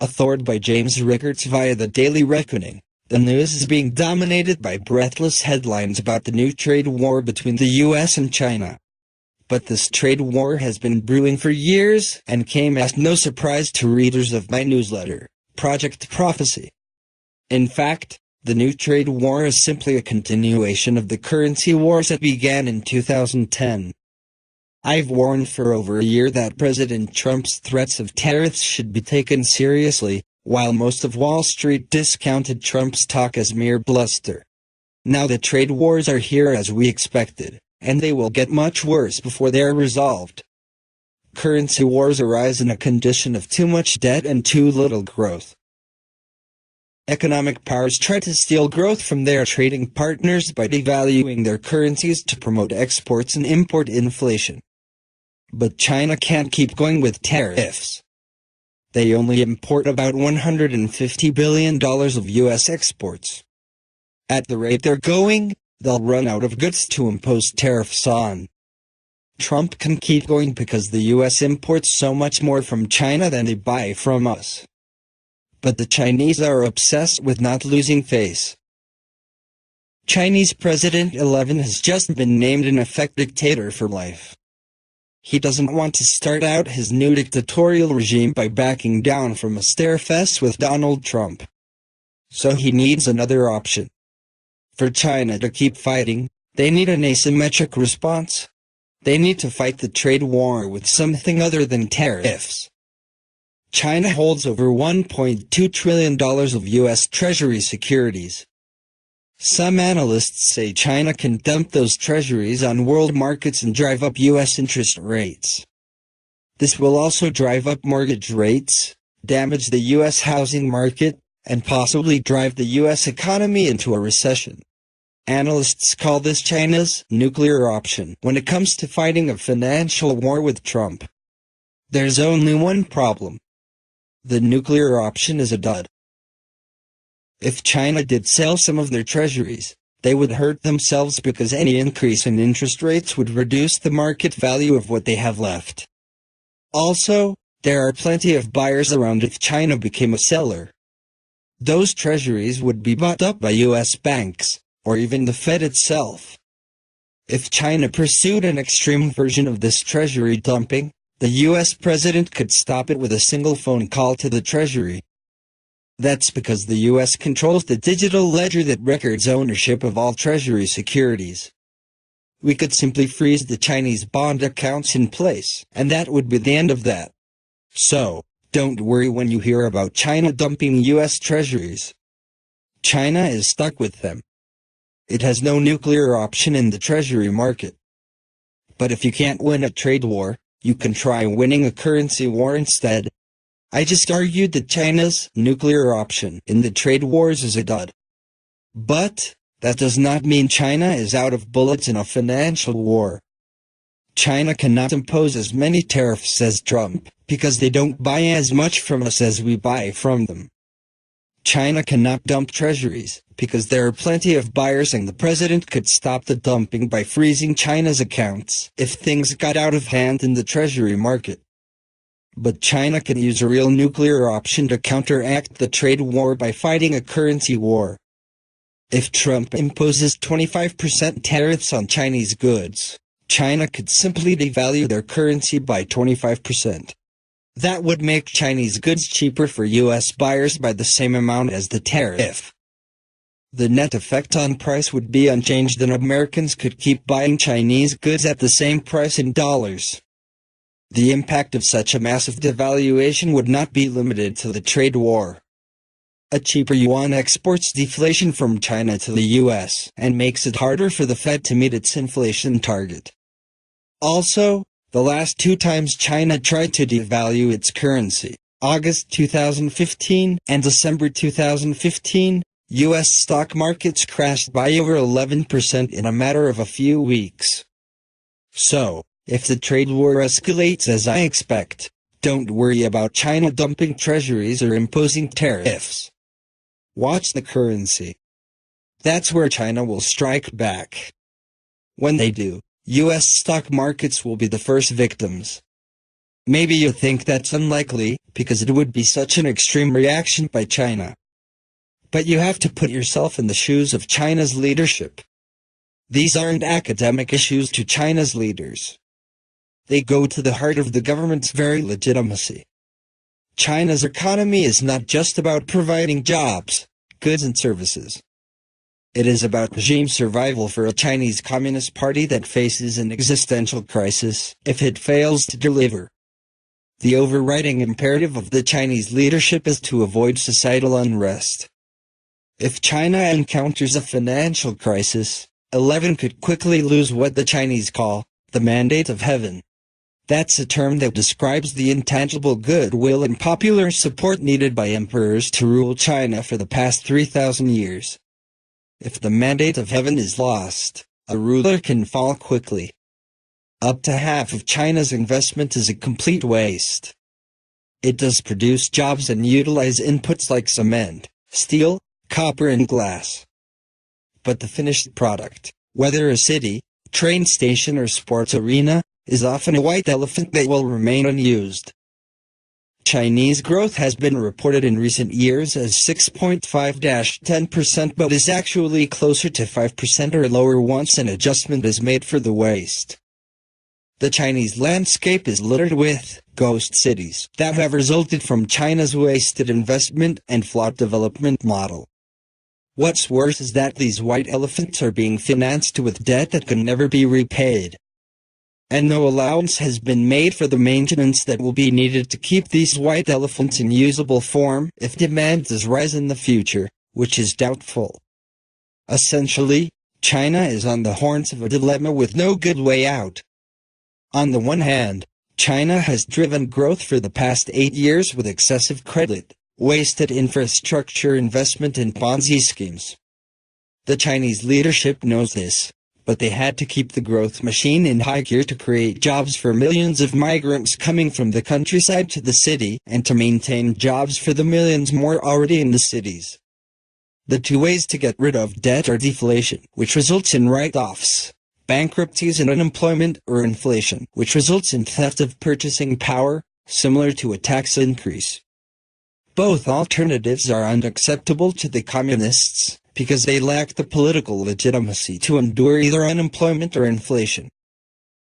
authored by James Rickards via the Daily Reckoning. The news is being dominated by breathless headlines about the new trade war between the US and China. But this trade war has been brewing for years and came as no surprise to readers of my newsletter, Project Prophecy. In fact, the new trade war is simply a continuation of the currency wars that began in 2010. I've warned for over a year that President Trump's threats of tariffs should be taken seriously, while most of Wall Street discounted Trump's talk as mere bluster. Now the trade wars are here as we expected, and they will get much worse before they are resolved. Currency wars arise in a condition of too much debt and too little growth. Economic powers try to steal growth from their trading partners by devaluing their currencies to promote exports and import inflation. But China can't keep going with tariffs. They only import about $150 billion of U.S. exports. At the rate they're going, they'll run out of goods to impose tariffs on. Trump can keep going because the U.S. imports so much more from China than they buy from us. But the Chinese are obsessed with not losing face. Chinese President 11 has just been named in effect dictator for life. He doesn't want to start out his new dictatorial regime by backing down from a starefest with Donald Trump. So he needs another option. For China to keep fighting, they need an asymmetric response. They need to fight the trade war with something other than tariffs. China holds over $1.2 trillion of U.S. Treasury securities. Some analysts say China can dump those treasuries on world markets and drive up U.S. interest rates. This will also drive up mortgage rates, damage the U.S. housing market, and possibly drive the U.S. economy into a recession. Analysts call this China's nuclear option when it comes to fighting a financial war with Trump. There's only one problem. The nuclear option is a dud. If China did sell some of their treasuries, they would hurt themselves because any increase in interest rates would reduce the market value of what they have left. Also, there are plenty of buyers around if China became a seller. Those treasuries would be bought up by U.S. banks, or even the Fed itself. If China pursued an extreme version of this treasury dumping, the U.S. president could stop it with a single phone call to the Treasury. That's because the U.S. controls the digital ledger that records ownership of all Treasury securities. We could simply freeze the Chinese bond accounts in place, and that would be the end of that. So, don't worry when you hear about China dumping U.S. treasuries. China is stuck with them. It has no nuclear option in the treasury market. But if you can't win a trade war, you can try winning a currency war instead. I just argued that China's nuclear option in the trade wars is a dud. But that does not mean China is out of bullets in a financial war. China cannot impose as many tariffs as Trump, because they don't buy as much from us as we buy from them. China cannot dump treasuries, because there are plenty of buyers and the president could stop the dumping by freezing China's accounts if things got out of hand in the treasury market. But China can use a real nuclear option to counteract the trade war by fighting a currency war. If Trump imposes 25% tariffs on Chinese goods, China could simply devalue their currency by 25%. That would make Chinese goods cheaper for U.S. buyers by the same amount as the tariff. The net effect on price would be unchanged and Americans could keep buying Chinese goods at the same price in dollars. The impact of such a massive devaluation would not be limited to the trade war. A cheaper yuan exports deflation from China to the U.S. and makes it harder for the Fed to meet its inflation target. Also, the last two times China tried to devalue its currency, August 2015 and December 2015, U.S. stock markets crashed by over 11% in a matter of a few weeks. So, if the trade war escalates as I expect, don't worry about China dumping treasuries or imposing tariffs. Watch the currency. That's where China will strike back. When they do, U.S. stock markets will be the first victims. Maybe you think that's unlikely, because it would be such an extreme reaction by China. But you have to put yourself in the shoes of China's leadership. These aren't academic issues to China's leaders. They go to the heart of the government's very legitimacy. China's economy is not just about providing jobs, goods and services. It is about regime survival for a Chinese Communist Party that faces an existential crisis if it fails to deliver. The overriding imperative of the Chinese leadership is to avoid societal unrest. If China encounters a financial crisis, 11 could quickly lose what the Chinese call the mandate of heaven. That's a term that describes the intangible goodwill and popular support needed by emperors to rule China for the past 3,000 years. If the mandate of heaven is lost, a ruler can fall quickly. Up to half of China's investment is a complete waste. It does produce jobs and utilize inputs like cement, steel, copper and glass. But the finished product, whether a city, train station or sports arena, is often a white elephant that will remain unused. Chinese growth has been reported in recent years as 6.5-10% but is actually closer to 5% or lower once an adjustment is made for the waste. The Chinese landscape is littered with ghost cities that have resulted from China's wasted investment and flawed development model. What's worse is that these white elephants are being financed with debt that can never be repaid. And no allowance has been made for the maintenance that will be needed to keep these white elephants in usable form if demand does rise in the future, which is doubtful. Essentially, China is on the horns of a dilemma with no good way out. On the one hand, China has driven growth for the past 8 years with excessive credit, wasted infrastructure investment and Ponzi schemes. The Chinese leadership knows this, but they had to keep the growth machine in high gear to create jobs for millions of migrants coming from the countryside to the city and to maintain jobs for the millions more already in the cities. The two ways to get rid of debt are deflation, which results in write-offs, bankruptcies and unemployment, or inflation, which results in theft of purchasing power, similar to a tax increase. Both alternatives are unacceptable to the communists, because they lack the political legitimacy to endure either unemployment or inflation.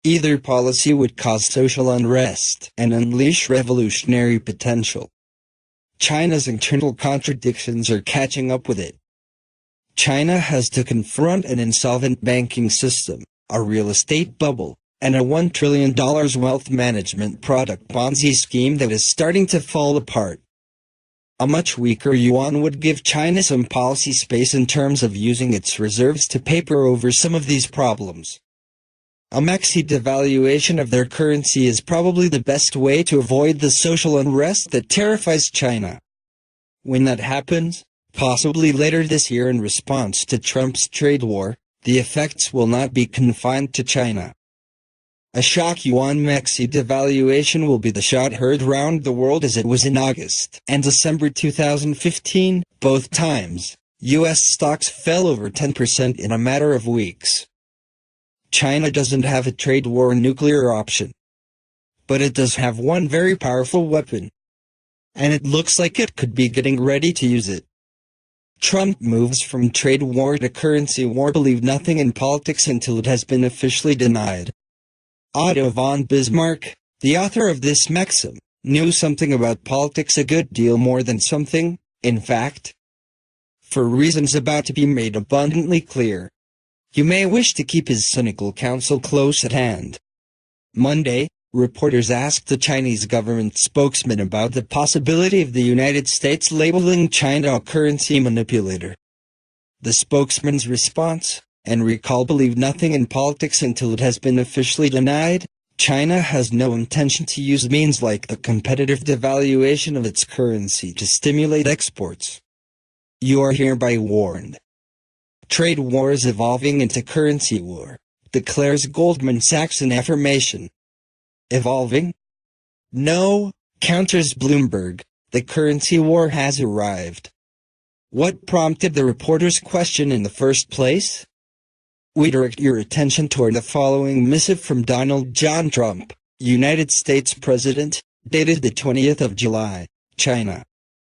Either policy would cause social unrest and unleash revolutionary potential. China's internal contradictions are catching up with it. China has to confront an insolvent banking system, a real estate bubble, and a $1 trillion wealth management product Ponzi scheme that is starting to fall apart. A much weaker yuan would give China some policy space in terms of using its reserves to paper over some of these problems. A MAXI devaluation of their currency is probably the best way to avoid the social unrest that terrifies China. When that happens, possibly later this year in response to Trump's trade war, the effects will not be confined to China. A shock yuan MAXI devaluation will be the shot heard round the world as it was in August and December 2015, both times. U.S. stocks fell over 10% in a matter of weeks. China doesn't have a trade war nuclear option. But it does have one very powerful weapon. And it looks like it could be getting ready to use it. Trump moves from trade war to currency war. Believe nothing in politics until it has been officially denied. Otto von Bismarck, the author of this maxim, knew something about politics a good deal more than something, in fact. For reasons about to be made abundantly clear. You may wish to keep his cynical counsel close at hand. Monday, reporters asked the Chinese government spokesman about the possibility of the United States labeling China a currency manipulator. The spokesman's response, and recall believe nothing in politics until it has been officially denied, China has no intention to use means like the competitive devaluation of its currency to stimulate exports. You are hereby warned. Trade war is evolving into currency war, declares Goldman Sachs in affirmation. Evolving? No, counters Bloomberg, the currency war has arrived. What prompted the reporter's question in the first place? We direct your attention toward the following missive from Donald John Trump, United States President, dated the 20th of July, China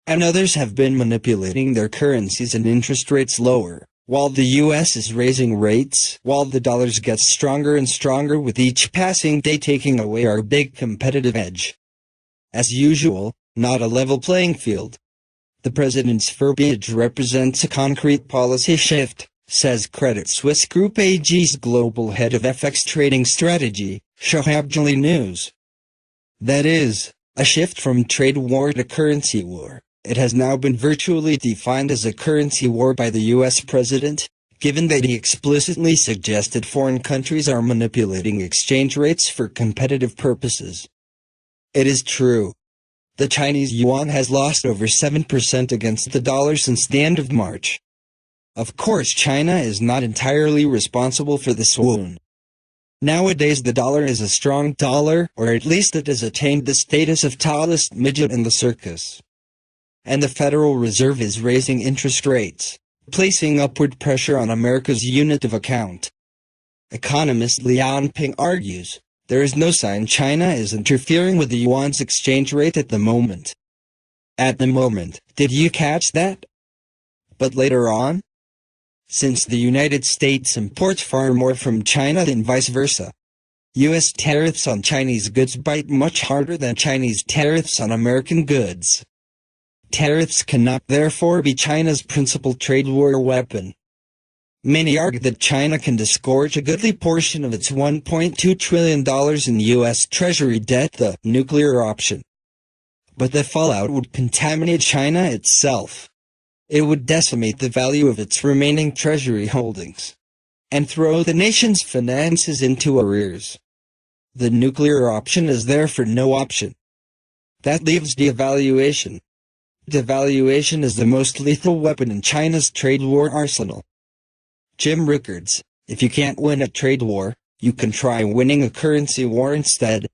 and others have been manipulating their currencies and interest rates lower, while the US is raising rates, while the dollars gets stronger and stronger with each passing day, taking away our big competitive edge. As usual, not a level playing field. The president's verbiage represents a concrete policy shift, says Credit Suisse Group AG's global head of FX trading strategy, Shahab Jali News. That is, a shift from trade war to currency war. It has now been virtually defined as a currency war by the U.S. president, given that he explicitly suggested foreign countries are manipulating exchange rates for competitive purposes. It is true. The Chinese yuan has lost over 7% against the dollar since the end of March. Of course, China is not entirely responsible for this swoon. Nowadays the dollar is a strong dollar, or at least it has attained the status of tallest midget in the circus. And the Federal Reserve is raising interest rates, placing upward pressure on America's unit of account. Economist Lian Ping argues, there is no sign China is interfering with the yuan's exchange rate at the moment. At the moment, did you catch that? But later on? Since the United States imports far more from China than vice versa. U.S. tariffs on Chinese goods bite much harder than Chinese tariffs on American goods. Tariffs cannot therefore be China's principal trade war weapon. Many argue that China can disgorge a goodly portion of its $1.2 trillion in U.S. Treasury debt, the nuclear option. But the fallout would contaminate China itself. It would decimate the value of its remaining Treasury holdings, and throw the nation's finances into arrears. The nuclear option is therefore no option. That leaves devaluation. Devaluation is the most lethal weapon in China's trade war arsenal. Jim Rickards, if you can't win a trade war, you can try winning a currency war instead.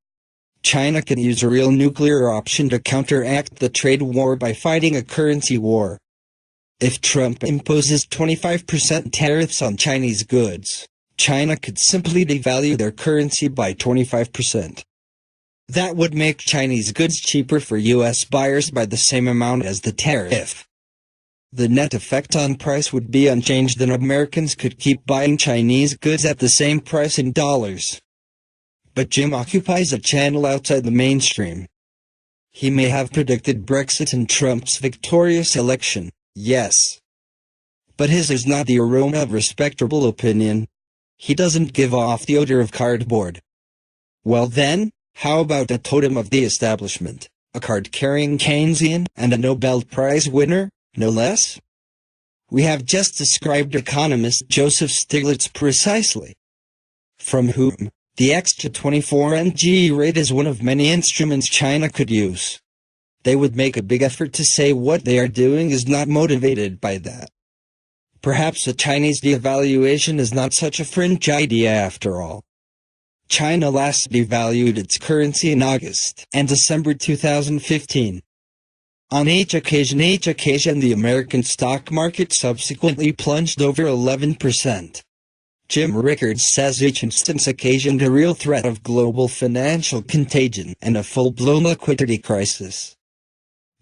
China can use a real nuclear option to counteract the trade war by fighting a currency war. If Trump imposes 25% tariffs on Chinese goods, China could simply devalue their currency by 25%. That would make Chinese goods cheaper for U.S. buyers by the same amount as the tariff. The net effect on price would be unchanged, and Americans could keep buying Chinese goods at the same price in dollars. But Jim occupies a channel outside the mainstream. He may have predicted Brexit and Trump's victorious election, yes. But his is not the aroma of respectable opinion. He doesn't give off the odor of cardboard. Well then, how about a totem of the establishment, a card-carrying Keynesian and a Nobel Prize winner, no less? We have just described economist Joseph Stiglitz precisely. From whom, the extra 24NG rate is one of many instruments China could use. They would make a big effort to say what they are doing is not motivated by that. Perhaps a Chinese devaluation is not such a fringe idea after all. China last devalued its currency in August and December 2015. On each occasion the American stock market subsequently plunged over 11%. Jim Rickards says each instance occasioned a real threat of global financial contagion and a full-blown liquidity crisis.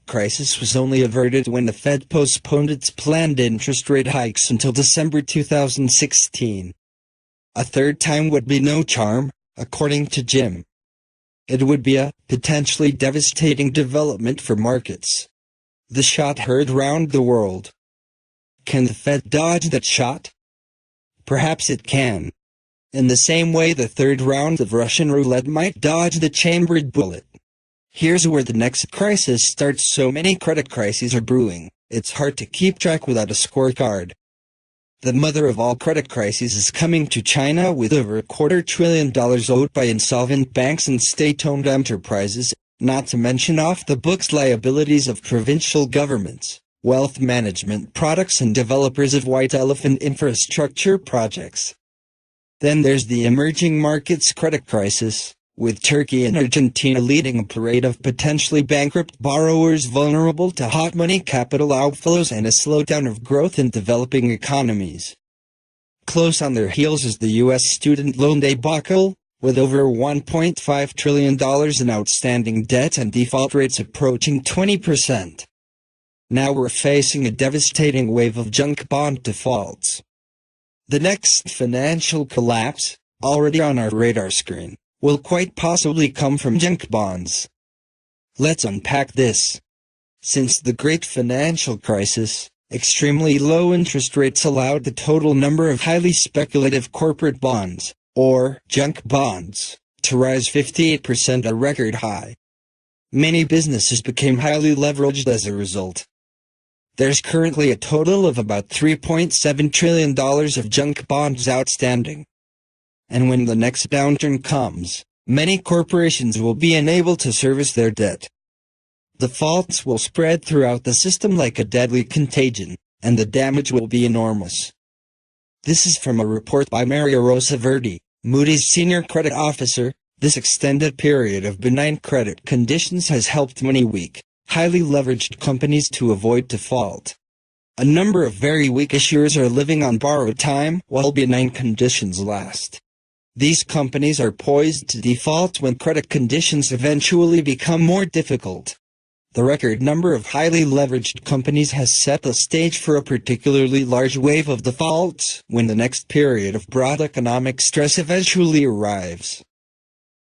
Crisis was only averted when the Fed postponed its planned interest rate hikes until December 2016. A third time would be no charm, according to Jim. It would be a potentially devastating development for markets. The shot heard round the world. Can the Fed dodge that shot? Perhaps it can. In the same way the third round of Russian roulette might dodge the chambered bullet. Here's where the next crisis starts. So many credit crises are brewing, it's hard to keep track without a scorecard. The mother of all credit crises is coming to China, with over $250 billion owed by insolvent banks and state-owned enterprises, not to mention off-the-books liabilities of provincial governments, wealth management products and developers of white elephant infrastructure projects. Then there's the emerging markets credit crisis, with Turkey and Argentina leading a parade of potentially bankrupt borrowers vulnerable to hot money capital outflows and a slowdown of growth in developing economies. Close on their heels is the U.S. student loan debacle, with over $1.5 trillion in outstanding debt and default rates approaching 20%. Now we're facing a devastating wave of junk bond defaults. The next financial collapse, already on our radar screen, will quite possibly come from junk bonds. Let's unpack this. Since the great financial crisis, extremely low interest rates allowed the total number of highly speculative corporate bonds, or junk bonds, to rise 58%, a record high. Many businesses became highly leveraged as a result. There's currently a total of about $3.7 trillion of junk bonds outstanding. And when the next downturn comes, many corporations will be unable to service their debt. Defaults will spread throughout the system like a deadly contagion, and the damage will be enormous. This is from a report by Maria Rosa Verdi, Moody's senior credit officer. This extended period of benign credit conditions has helped many weak, highly leveraged companies to avoid default. A number of very weak issuers are living on borrowed time while benign conditions last. These companies are poised to default when credit conditions eventually become more difficult. The record number of highly leveraged companies has set the stage for a particularly large wave of defaults when the next period of broad economic stress eventually arrives.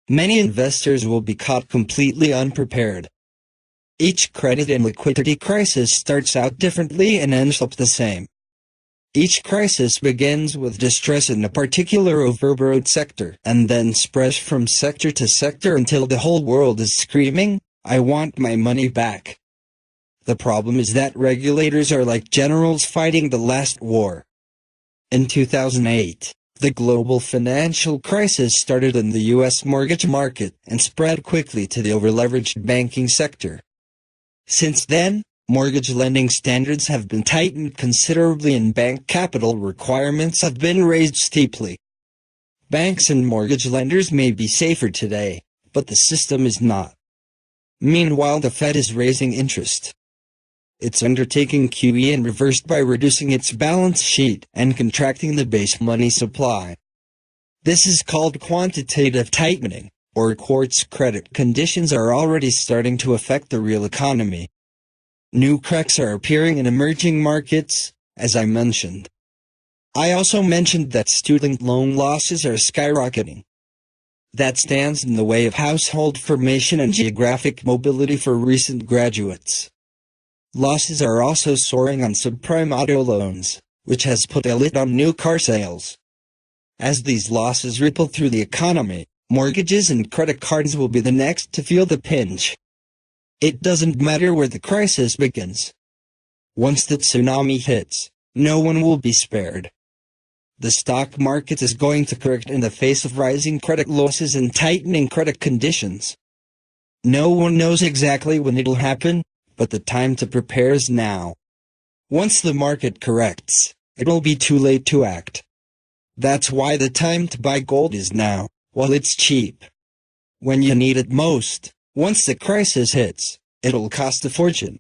Many investors will be caught completely unprepared. Each credit and liquidity crisis starts out differently and ends up the same. Each crisis begins with distress in a particular overborrowed sector and then spreads from sector to sector until the whole world is screaming, "I want my money back." The problem is that regulators are like generals fighting the last war. In 2008, the global financial crisis started in the U.S. mortgage market and spread quickly to the overleveraged banking sector. Since then, mortgage lending standards have been tightened considerably and bank capital requirements have been raised steeply. Banks and mortgage lenders may be safer today, but the system is not. Meanwhile, the Fed is raising interest. It's undertaking QE and reversed by reducing its balance sheet and contracting the base money supply. This is called quantitative tightening, or quartz. Credit conditions are already starting to affect the real economy. New cracks are appearing in emerging markets, as I mentioned. I also mentioned that student loan losses are skyrocketing. That stands in the way of household formation and geographic mobility for recent graduates. Losses are also soaring on subprime auto loans, which has put a lid on new car sales. As these losses ripple through the economy, mortgages and credit cards will be the next to feel the pinch. It doesn't matter where the crisis begins. Once the tsunami hits, no one will be spared. The stock market is going to correct in the face of rising credit losses and tightening credit conditions. No one knows exactly when it'll happen, but the time to prepare is now. Once the market corrects, it will be too late to act. That's why the time to buy gold is now, while it's cheap. When you need it most, once the crisis hits, it'll cost a fortune.